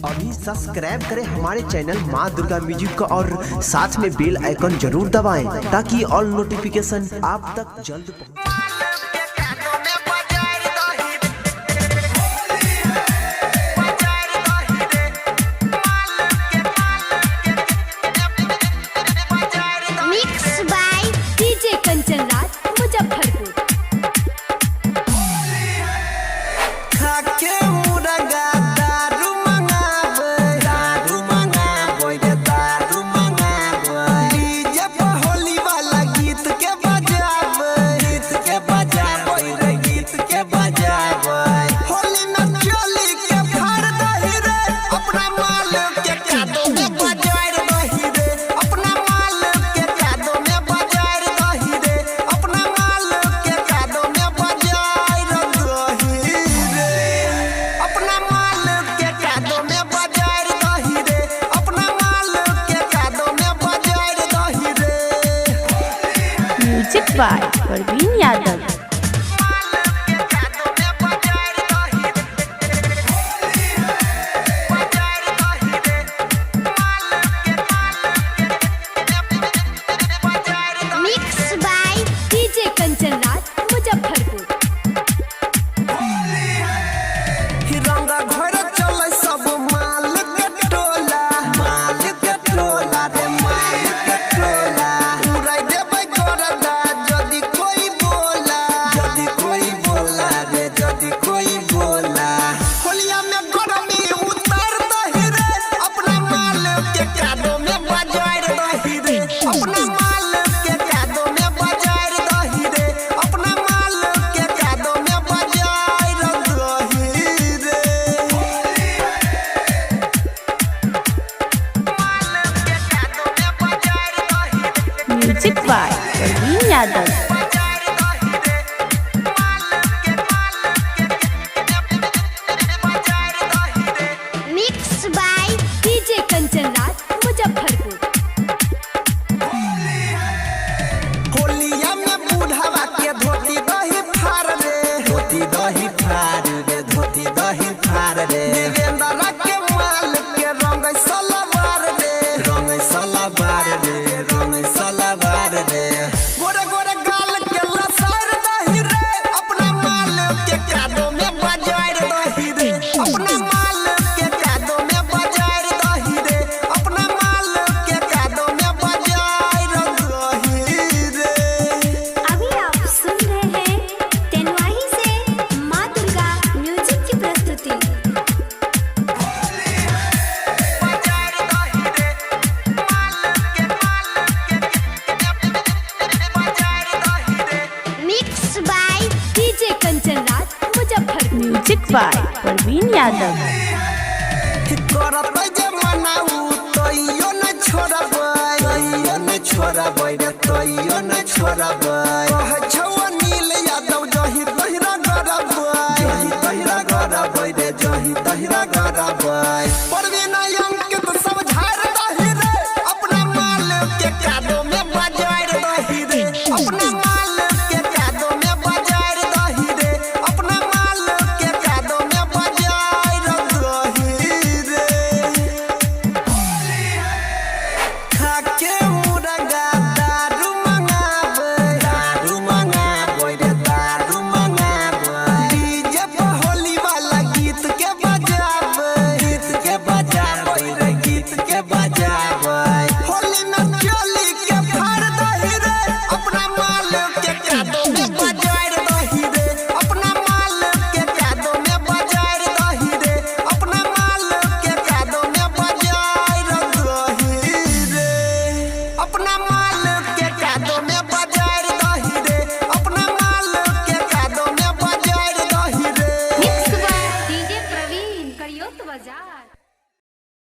अभी सब्सक्राइब करें हमारे चैनल माँ दुर्गा म्यूजिक का और साथ में बेल आइकन जरूर दबाएं ताकि ऑल नोटिफिकेशन आप तक जल्द by Parveen Yadav. Mix by DJ Kanchan Raj Muzaffarpur. Music by Parveen Yadav. Mix by DJ Kanchan Raj Muzaffarpur. होलिया में बुढ़ावा के धोती दही फाड़ रे, धोती दही फाड़ रे, धोती दही फाड़ रे। देवेंद्र के माल के रंग सलवार रे, रंग सलवार रे, रंग सलवार रे। गोरे गोरे गाल के लसार दही रे, अपना माल के कादो में बजाय दही रे, अपना माल के कादो में बजाय दही रे, अपना माल के कादो में बजाय दही रे। अभी आप सुन रहे हैं तेनवाही से माँ दुर्गा म्यूजिक की प्रस्तुति। Mix by DJ Kanchan Raj Muzaffarpur. Music by Parveen Yadav. करत जे मनाऊ तइयो न छोड़बै, तइयो न छोड़बै रे, तइयो न छोड़बै। कह छौ नील यादव जही तहिरा गरबै, जही तहिरा गरबै रे, जही तहिरा गरबै।